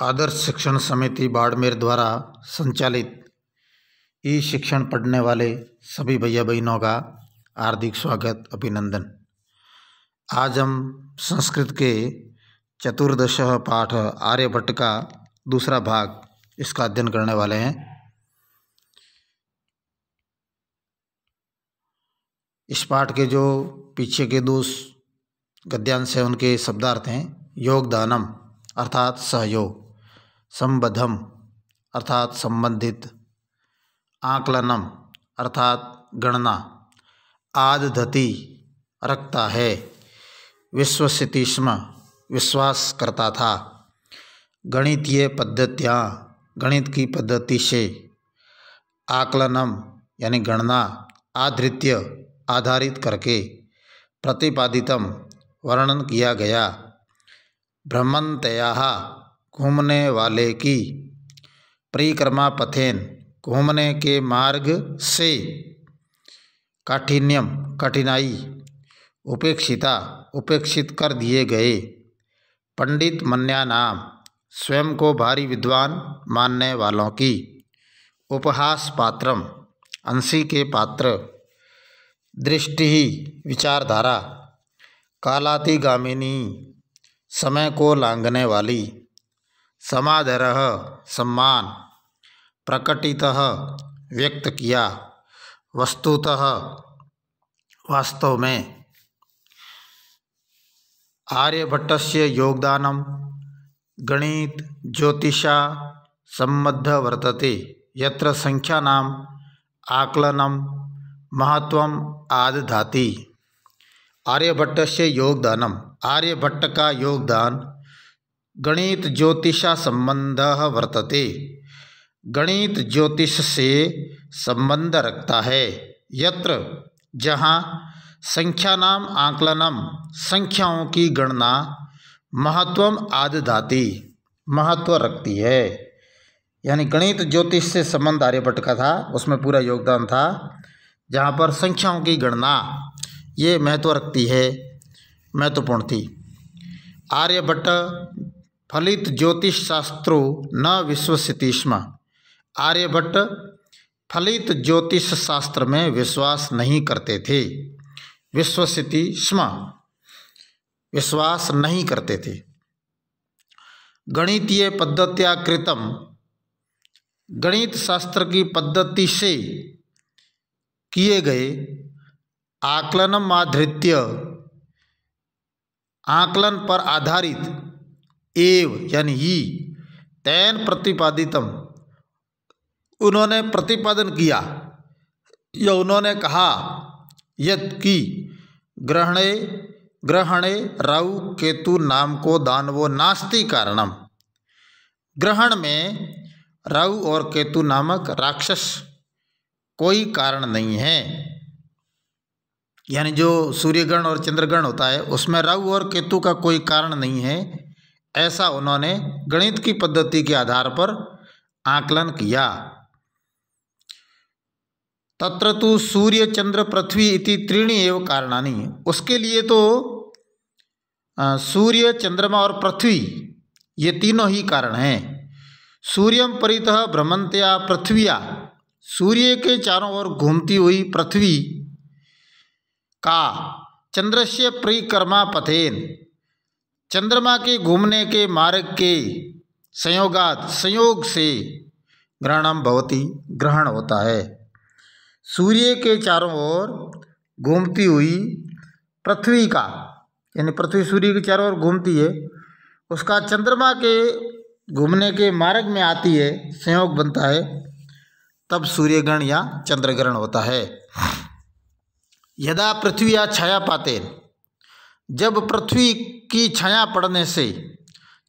आदर्श शिक्षण समिति बाड़मेर द्वारा संचालित ई शिक्षण पढ़ने वाले सभी भैया बहनों का हार्दिक स्वागत अभिनंदन। आज हम संस्कृत के चतुर्दश पाठ आर्यभट्ट का दूसरा भाग इसका अध्ययन करने वाले हैं। इस पाठ के जो पीछे के दो गद्यांश हैं उनके शब्दार्थ हैं। योगदानम अर्थात सहयोग, संबद्धम अर्थात संबंधित, आकलनम अर्थात गणना, आदधति रखता है, विश्वसिति स्म विश्वास करता था, गणितीय पद्धतियाँ गणित की पद्धति से, आकलनम यानी गणना, आधृत्य आधारित करके, प्रतिपादितम वर्णन किया गया, भ्रमंतयाः घूमने वाले की, परिक्रमा पथेन घूमने के मार्ग से, काठिन्यम कठिनाई, उपेक्षिता उपेक्षित कर दिए गए, पंडित मन्यानाम स्वयं को भारी विद्वान मानने वालों की, उपहास पात्रम हंसी के पात्र, दृष्टि विचारधारा, कालातिगामिनी समय को लांघने वाली, समादरः सम्मान, प्रकटितः व्यक्त किया, वस्तुतः वास्तव में, आर्यभट्टस्य योगदानम गणित ज्योतिषा सम्बद्ध वर्तते यत्र संख्यानाम आकलनम महत्वम आदधाति। आर्यभट्टस्य योगदानम, आर्यभट्ट का योगदान गणित ज्योतिषा संबंधः वर्तते, गणित ज्योतिष से संबंध रखता है, यत्र जहाँ संख्यानाम आकलनम संख्याओं की गणना, महत्वम आदधाति महत्व रखती है। यानी गणित ज्योतिष से संबंध आर्यभट्ट का था, उसमें पूरा योगदान था, जहाँ पर संख्याओं की गणना ये महत्व रखती है, महत्वपूर्ण थी। आर्यभट्ट फलित ज्योतिष शास्त्रो न विश्वसिति स्म, आर्यभट्ट फलित ज्योतिष शास्त्र में विश्वास नहीं करते थे, विश्वसिति स्म विश्वास नहीं करते थे। गणितीय पद्धत्या कृतम, गणित शास्त्र की पद्धति से किए गए, आकलनम आधृत्य आकलन पर आधारित, एव यानी ही, तेन प्रतिपादितम उन्होंने प्रतिपादन किया या उन्होंने कहा, यद कि ग्रहणे राहु केतु नाम को दानवो नास्ति कारणम, ग्रहण में राहु और केतु नामक राक्षस कोई कारण नहीं है। यानी जो सूर्यग्रहण और चंद्रग्रहण होता है उसमें राहु और केतु का कोई कारण नहीं है, ऐसा उन्होंने गणित की पद्धति के आधार पर आकलन किया। तत्र तु सूर्य चंद्र पृथ्वी इति त्रीणि एव कारणानि, उसके लिए तो सूर्य चंद्रमा और पृथ्वी ये तीनों ही कारण हैं। सूर्यम परितः भ्रमंत्या पृथ्विया, सूर्य के चारों ओर घूमती हुई पृथ्वी का, चंद्रस्य परिक्रमा पथेन चंद्रमा के घूमने के मार्ग के, संयोगात संयोग से, ग्रहणम भवति ग्रहण होता है। सूर्य के चारों ओर घूमती हुई पृथ्वी का, यानी पृथ्वी सूर्य के चारों ओर घूमती है, उसका चंद्रमा के घूमने के मार्ग में आती है, संयोग बनता है, तब सूर्यग्रहण या चंद्रग्रहण होता है। यदा पृथ्वी या छाया पाते, जब पृथ्वी की छाया पड़ने से,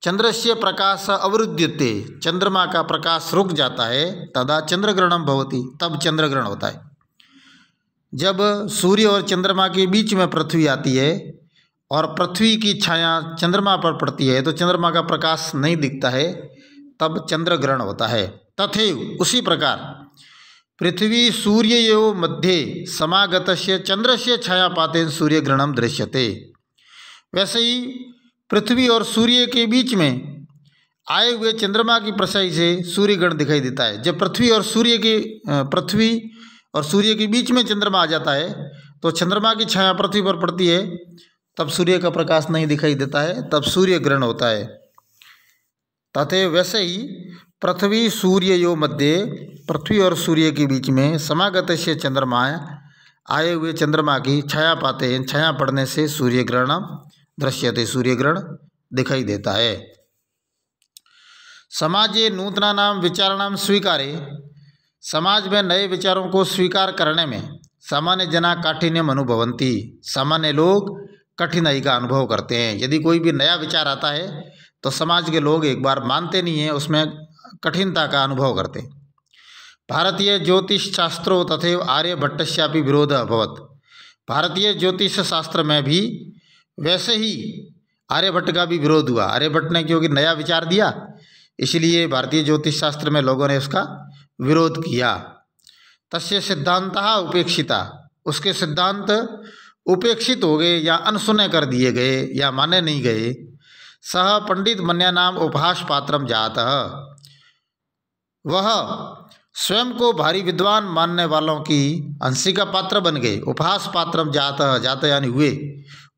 चंद्रस्य प्रकाश अवरुध्यते चंद्रमा का प्रकाश रुक जाता है, तदा चंद्रग्रहणम भवति तब चंद्रग्रहण होता है। जब सूर्य और चंद्रमा के बीच में पृथ्वी आती है और पृथ्वी की छाया चंद्रमा पर पड़ती है तो चंद्रमा का प्रकाश नहीं दिखता है, तब चंद्रग्रहण होता है। तथैव उसी प्रकार पृथ्वी सूर्ययोः मध्ये समागतस्य चंद्रस्य छायापातेन सूर्यग्रहणम दृश्यते, वैसे ही पृथ्वी और सूर्य के बीच में आए हुए चंद्रमा की परछाई से सूर्य ग्रहण दिखाई देता है। जब पृथ्वी और सूर्य के बीच में चंद्रमा आ जाता है तो चंद्रमा की छाया पृथ्वी पर पड़ती है, तब सूर्य का प्रकाश नहीं दिखाई देता है, तब सूर्य ग्रहण होता है। तथे वैसे ही पृथ्वी सूर्ययो मध्य, पृथ्वी और सूर्य के बीच में समागत से चंद्रमा, आए हुए चंद्रमा की छाया पाते हैं, छाया पड़ने से सूर्य ग्रहण दृश्यते, सूर्य ग्रहण दिखाई देता है। समाजे नूतनानां विचाराणां स्वीकारे, समाज में नए विचारों को स्वीकार करने में सामान्य जना काठिन्यम अनुभवन्ति, सामान्य लोग कठिनाई का अनुभव करते हैं। यदि कोई भी नया विचार आता है तो समाज के लोग एक बार मानते नहीं हैं, उसमें कठिनता का अनुभव करते हैं। भारतीय ज्योतिष शास्त्रों तथैव आर्यभट्टस्यापि विरोध अभवत्, भारतीय ज्योतिष शास्त्र में भी वैसे ही आर्यभट्ट का भी विरोध हुआ। आर्यभट्ट ने क्योंकि नया विचार दिया, इसलिए भारतीय ज्योतिष शास्त्र में लोगों ने उसका विरोध किया। तस्य सिद्धांतः उपेक्षिता, उसके सिद्धांत उपेक्षित हो गए या अनसुने कर दिए गए या माने नहीं गए। सह पंडित मन्यानाम उपहास पात्रम जातः, वह स्वयं को भारी विद्वान मानने वालों की हंसी का पात्र बन गए। उपहास पात्रम जातः, जातः यानी हुए,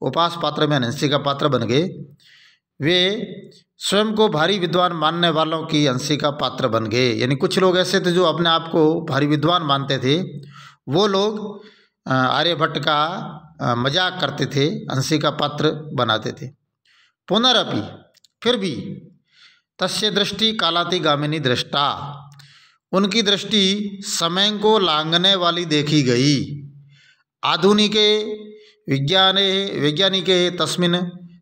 उपहास पात्र में हंसी का पात्र बन गए। वे स्वयं को भारी विद्वान मानने वालों की हंसी का पात्र बन गए। यानी कुछ लोग ऐसे थे जो अपने आप को भारी विद्वान मानते थे, वो लोग आर्यभट्ट का मजाक करते थे, हंसी का पात्र बनाते थे। पुनरअपि, फिर भी, तस्य दृष्टि कालातिगामिनी दृष्टा, उनकी दृष्टि समय को लांघने वाली देखी गई। आधुनिके वैज्ञानिके तस्मिन्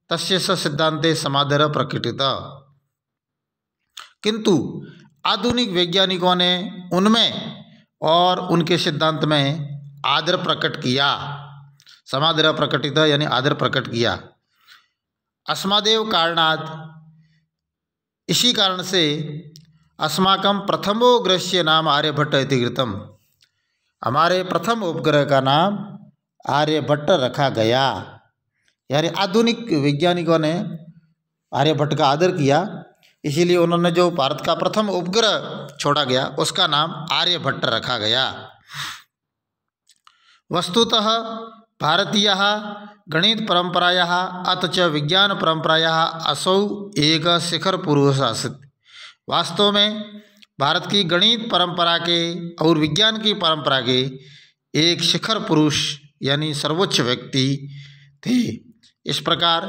तस्य स सिद्धांते समादर प्रकटित, किंतु आधुनिक वैज्ञानिकों ने उनमें और उनके सिद्धांत में आदर प्रकट किया। समादर प्रकटित यानी आदर प्रकट किया। अस्मादेव कारणात्, इसी कारण से अस्माकं प्रथमो ग्रहस्य नाम आर्यभट्ट इति कृतम्, हमारे प्रथम उपग्रह का नाम आर्यभट्ट रखा गया। यानी आधुनिक वैज्ञानिकों ने आर्यभट्ट का आदर किया, इसीलिए उन्होंने जो भारत का प्रथम उपग्रह छोड़ा गया उसका नाम आर्यभट्ट रखा गया। वस्तुतः भारतीयः गणित परंपरायाः अथ च विज्ञान परंपरायाः असौ एक शिखर पुरुष आसीत्, वास्तव में भारत की गणित परंपरा के और विज्ञान की परंपरा के एक शिखर पुरुष यानी सर्वोच्च व्यक्ति थे। इस प्रकार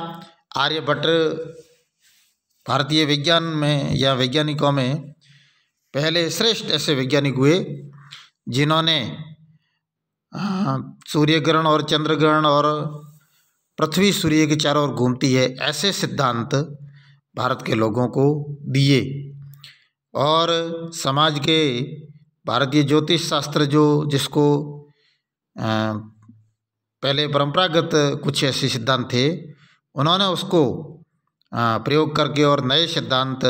आर्यभट्ट भारतीय विज्ञान में या वैज्ञानिकों में पहले श्रेष्ठ ऐसे वैज्ञानिक हुए जिन्होंने सूर्य ग्रहण और चंद्र ग्रहण और पृथ्वी सूर्य के चारों ओर घूमती है ऐसे सिद्धांत भारत के लोगों को दिए। और समाज के भारतीय ज्योतिष शास्त्र जो जिसको पहले परंपरागत कुछ ऐसे सिद्धांत थे, उन्होंने उसको प्रयोग करके और नए सिद्धांत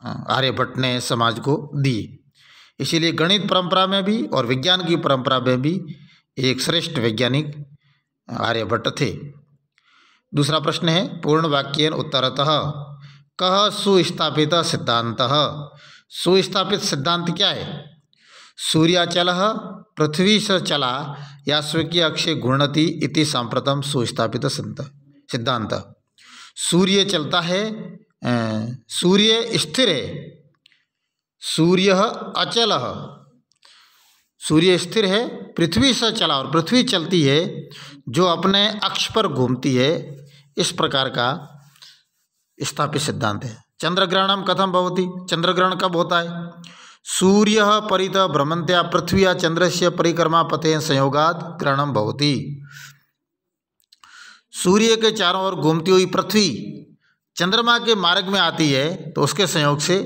आर्यभट्ट ने समाज को दिए। इसीलिए गणित परंपरा में भी और विज्ञान की परंपरा में भी एक श्रेष्ठ वैज्ञानिक आर्यभट्ट थे। दूसरा प्रश्न है पूर्ण वाक्येन उत्तरतः कः सुस्थापित सिद्धांतः, सुस्थापित सिद्धांत क्या है? सूर्याचलः पृथ्वी से चला या स्वकीय अक्षे घूर्णति इति सांप्रतम सुस्थापित सिद्धांत। सूर्य चलता है, सूर्य स्थिर है, सूर्य अचल, सूर्य स्थिर है, पृथ्वी से चला और पृथ्वी चलती है जो अपने अक्ष पर घूमती है, इस प्रकार का स्थापित सिद्धांत है। चंद्रग्रहणम कथम भवति, चंद्रग्रहण कब होता है? सूर्य परित भ्रमंत्या पृथ्वी चंद्रस्य परिक्रमा पथे संयोगाद ग्रहणम भवति, सूर्य के चारों ओर घूमती हुई पृथ्वी चंद्रमा के मार्ग में आती है तो उसके संयोग से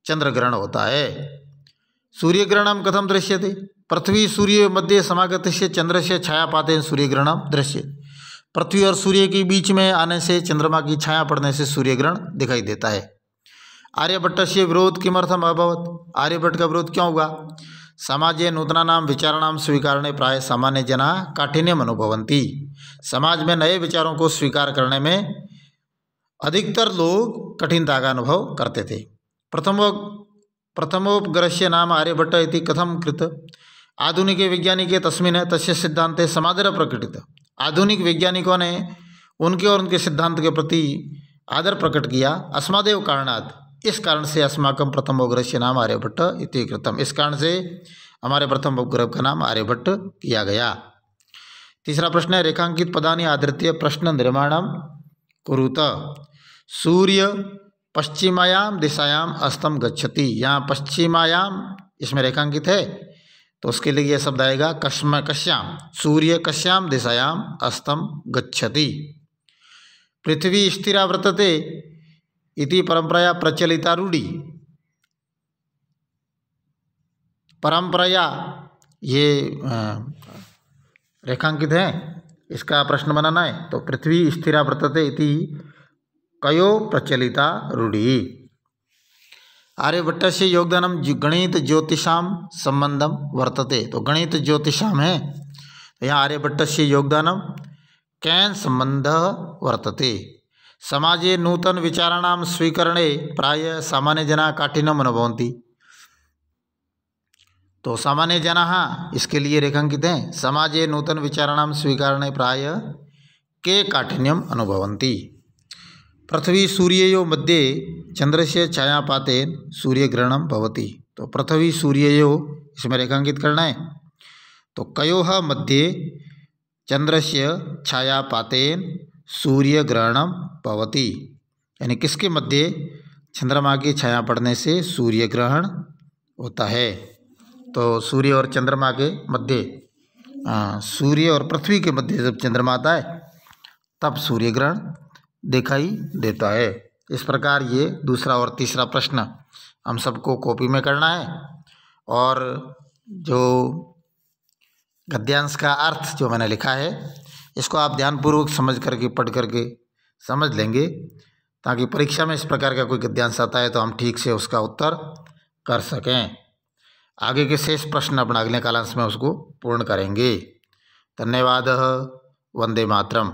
चंद्र ग्रहण होता है। सूर्य ग्रहणम कथम दृश्यते, पृथ्वी सूर्य मध्य समागत से चंद्र से छाया पाते हैं सूर्य ग्रहणम दृश्य, पृथ्वी और सूर्य के बीच में आने से चंद्रमा की छाया पड़ने से सूर्य ग्रहण दिखाई देता है। आर्यभट्ट से विरोध किमर्थम अभवत, आर्यभट्ट का विरोध क्यों हुआ? समाजे नूतनानां विचाराणां स्वीकारणे प्राय सामान्य जना काठिन्यम अनुभवन्ति, समाज में नए विचारों को स्वीकार करने में अधिकतर लोग कठिनता का अनुभव करते थे। प्रथमोपग्रहस्य नाम आर्यभट्ट इति कथम कृत। आधुनिके वैज्ञानिके तस्मिन् तस्य सिद्धान्ते समादर प्रकटित। आधुनिक वैज्ञानिकों ने उनके और उनके सिद्धांत के प्रति आदर प्रकट किया। अस्मादेव कारणात्, इस कारण से अस्माकं प्रथम उपग्रहस्य नाम आर्यभट्ट इति कृतम, इस कारण से हमारे प्रथम उपग्रह का नाम आर्यभट्ट किया गया। तीसरा प्रश्न है, रेखांकित पदानि आधृत्य प्रश्न निर्माणम कुरुत। सूर्य पश्चिमायाम दिशायाम अस्तम गच्छति। यहाँ पश्चिमायाम इसमें रेखांकित है, तो उसके लिए यह शब्द आएगा कश्याम। सूर्य कश्याम दिशायाम अस्तम गच्छति। पृथ्वी स्थिरा वर्तते इति परंपराया प्रचलिता रूढ़ी। परंपराया ये रेखांकित है, इसका प्रश्न बनाना है। तो पृथ्वी स्थिरा वर्तते इति कयो प्रचलिता रूढ़ी। आर्यभट्टस्य योगदानम गणित ज्योतिषाम संबंधम वर्तते। तो गणित ज्योतिषाम है, तो यहाँ आर्यभट्टस्य योगदानम कैन संबंध वर्तते। समाजे नूतन विचाराणां स्वीकरणे प्राय सामान्य जना काठिन्यम अनुभवन्ति। तो सामान्य जनाः इसके लिए रेखांकित हैं। समाजे नूतन विचाराणां स्वीकरणे प्राय के काठिन्यम अनुभवन्ति। पृथ्वी सूर्ययोः मध्ये चंद्रस्य छायापातेन सूर्यग्रहणं भवति। तो पृथ्वी सूर्ययोः इसमें रेखांकित करना है। तो कयोः मध्ये चंद्रस्य छायापातेन सूर्यग्रहणं भवति, यानी किसके मध्य चंद्रमा की छाया पड़ने से सूर्य ग्रहण होता है। तो सूर्य और चंद्रमा के मध्य, सूर्य और पृथ्वी के मध्य जब चंद्रमा आता है तब सूर्य ग्रहण दिखाई देता है। इस प्रकार ये दूसरा और तीसरा प्रश्न हम सबको कॉपी में करना है, और जो गद्यांश का अर्थ जो मैंने लिखा है इसको आप ध्यानपूर्वक समझ करके पढ़ करके समझ लेंगे, ताकि परीक्षा में इस प्रकार का कोई गद्यांश आता है तो हम ठीक से उसका उत्तर कर सकें। आगे के शेष प्रश्न अपना अगले कालांश में उसको पूर्ण करेंगे। धन्यवाद। वंदे मातरम।